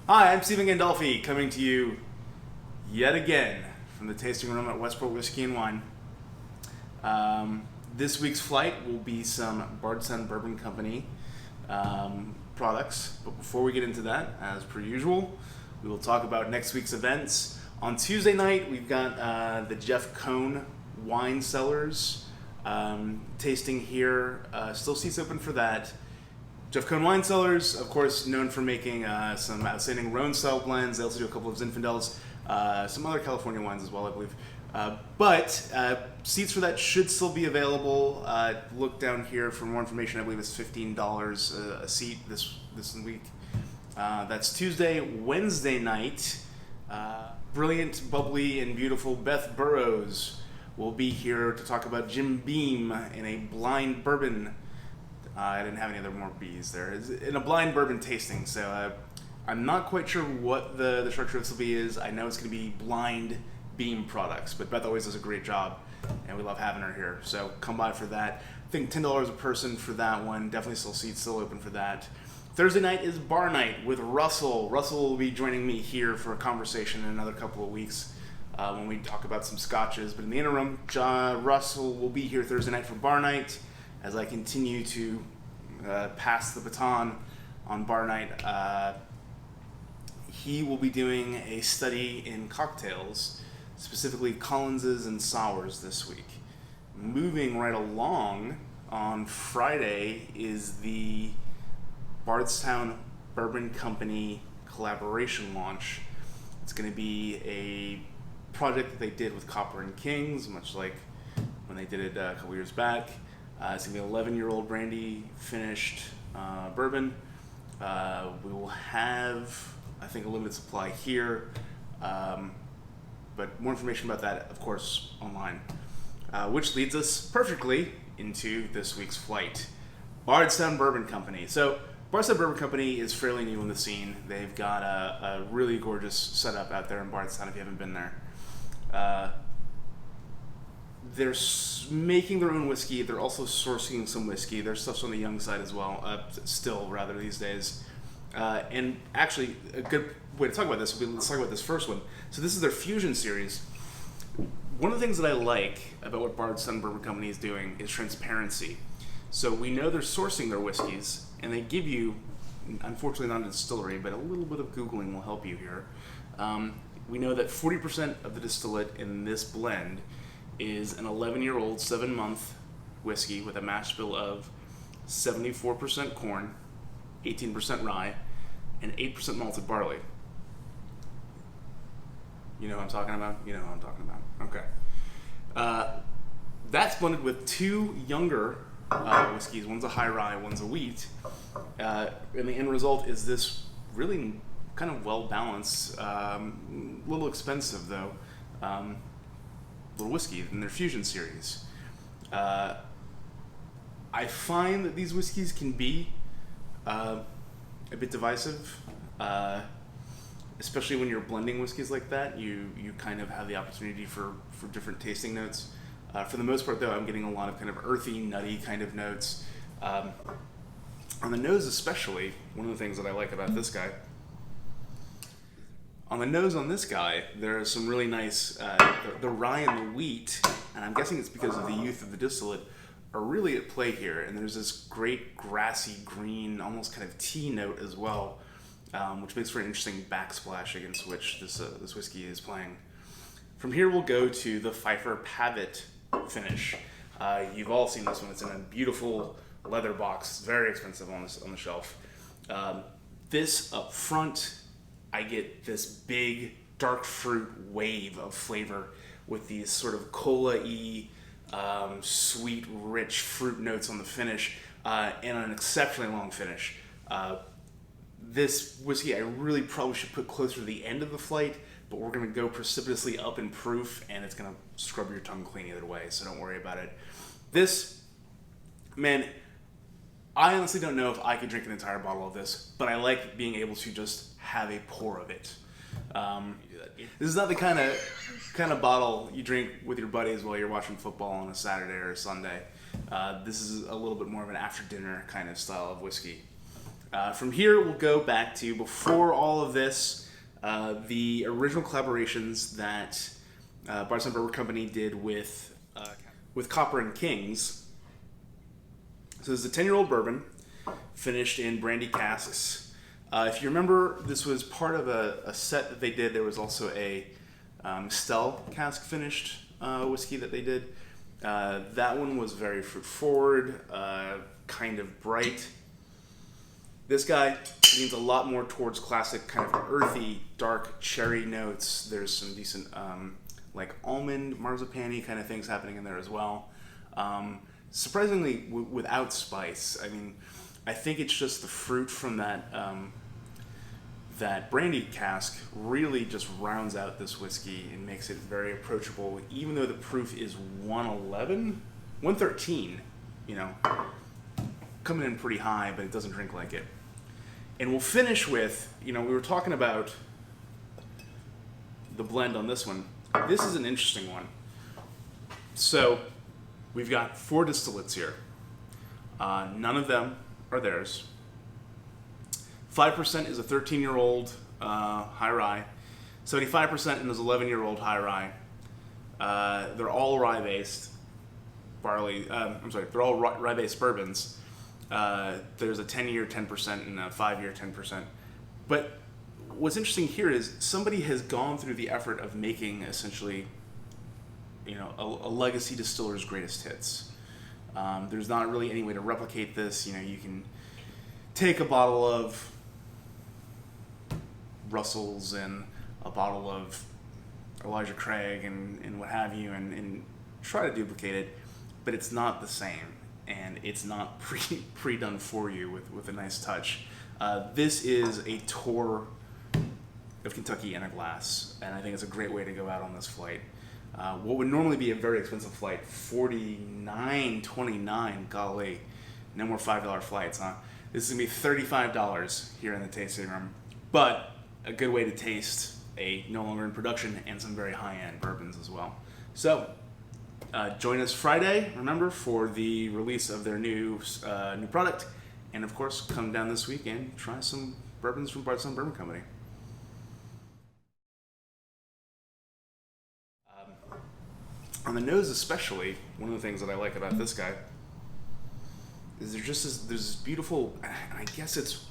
Hi, I'm Stephen Gandolfi, coming to you yet again from the tasting room at Westport Whiskey and Wine. This week's flight will be some Bardstown Bourbon Company products. But before we get into that, as per usual, we will talk about next week's events. On Tuesday night, we've got the Jeff Cohn Wine Cellars tasting here. Still seats open for that. Jeff Cohn Wine Cellars, of course, known for making some outstanding Rhone-style blends. They also do a couple of Zinfandels, some other California wines as well, I believe. But seats for that should still be available. Look down here for more information. I believe it's $15 a seat this week. That's Tuesday. Wednesday night, brilliant, bubbly, and beautiful Beth Burrows will be here to talk about Jim Beam in a blind bourbon. I didn't have any other more B's there. It's in a blind bourbon tasting, so I'm not quite sure what the structure of this will be is. I know it's going to be blind Beam products, but Beth always does a great job, and we love having her here. So come by for that. I think $10 a person for that one. Definitely still open for that. Thursday night is bar night with Russell. Russell will be joining me here for a conversation in another couple of weeks when we talk about some scotches. But in the interim, Russell will be here Thursday night for bar night. As I continue to pass the baton on bar night, he will be doing a study in cocktails, specifically Collins's and sours this week. Moving right along, on Friday is the Bardstown Bourbon Company collaboration launch. It's going to be a project that they did with Copper and Kings, much like when they did it a couple years back. It's going to be an 11-year-old brandy finished bourbon. We will have, I think, a limited supply here. But more information about that, of course, online. Which leads us perfectly into this week's flight. Bardstown Bourbon Company. So, Bardstown Bourbon Company is fairly new in the scene. They've got a really gorgeous setup out there in Bardstown if you haven't been there. They're making their own whiskey. They're also sourcing some whiskey. Their stuff's on the young side as well, still rather these days. And actually, a good way to talk about this would be, let's talk about this first one. So this is their Fusion series. One of the things that I like about what Bardstown Bourbon Company is doing is transparency. So we know they're sourcing their whiskeys, and they give you, unfortunately not a distillery, but a little bit of Googling will help you here. We know that 40% of the distillate in this blend is an 11-year-old, 7-month whiskey with a mash bill of 74% corn, 18% rye, and 8% malted barley. You know what I'm talking about? You know what I'm talking about. Okay. That's blended with two younger whiskeys. One's a high rye, one's a wheat. And the end result is this really kind of well-balanced, a little expensive though, little whiskey in their Fusion series. I find that these whiskeys can be a bit divisive, especially when you're blending whiskeys like that. You kind of have the opportunity for different tasting notes. For the most part, though, I'm getting a lot of kind of earthy, nutty kind of notes. On the nose especially, one of the things that I like about this guy, on the nose on this guy, there are some really nice, the rye and the wheat, and I'm guessing it's because of the youth of the distillate, are really at play here. And there's this great grassy green, almost kind of tea note as well, which makes for an interesting backsplash against which this whiskey is playing. From here, we'll go to the Pfeiffer Pavitt finish. You've all seen this one. It's in a beautiful leather box, very expensive on the shelf. This up front, I get this big dark fruit wave of flavor with these sort of cola-y, sweet, rich fruit notes on the finish, and an exceptionally long finish. This whiskey I really probably should put closer to the end of the flight, but we're going to go precipitously up in proof, and it's going to scrub your tongue clean either way, so don't worry about it. This, man, I honestly don't know if I could drink an entire bottle of this, but I like being able to just have a pour of it. This is not the kind of bottle you drink with your buddies while you're watching football on a Saturday or a Sunday. This is a little bit more of an after dinner kind of style of whiskey. From here, we'll go back to before all of this, the original collaborations that Bardstown Bourbon Company did with Copper and Kings. So this is a 10-year-old bourbon finished in brandy casks. If you remember, this was part of a set that they did. There was also a Stell cask finished whiskey that they did. That one was very fruit forward, kind of bright. This guy leans a lot more towards classic kind of earthy, dark cherry notes. There's some decent like almond, marzipan-y kind of things happening in there as well. Surprisingly, without spice. I mean, I think it's just the fruit from that that brandy cask really just rounds out this whiskey and makes it very approachable, even though the proof is 113, you know, coming in pretty high, but it doesn't drink like it. And we'll finish with, you know, we were talking about the blend on this one. This is an interesting one. So we've got 4 distillates here. None of them are theirs. 5% is a 13-year-old high rye. 75% is 11-year-old high rye. They're all rye-based barley. They're all rye-based bourbons. There's a 10-year 10% and a 5-year 10%. But what's interesting here is somebody has gone through the effort of making essentially, you know, a legacy distiller's greatest hits. There's not really any way to replicate this. You know, you can take a bottle of Russell's and a bottle of Elijah Craig and what have you and try to duplicate it, but it's not the same, and it's not pre-done for you with a nice touch. This is a tour of Kentucky in a glass, and I think it's a great way to go out on this flight. What would normally be a very expensive flight, $49.29, golly, no more $5 flights, huh? This is gonna be $35 here in the tasting room, but a good way to taste a no longer in production and some very high-end bourbons as well. So join us Friday, remember, for the release of their new product, and of course come down this weekend, try some bourbons from Bardstown Bourbon Company. On the nose especially, one of the things that I like about this guy is there's this beautiful, I guess it's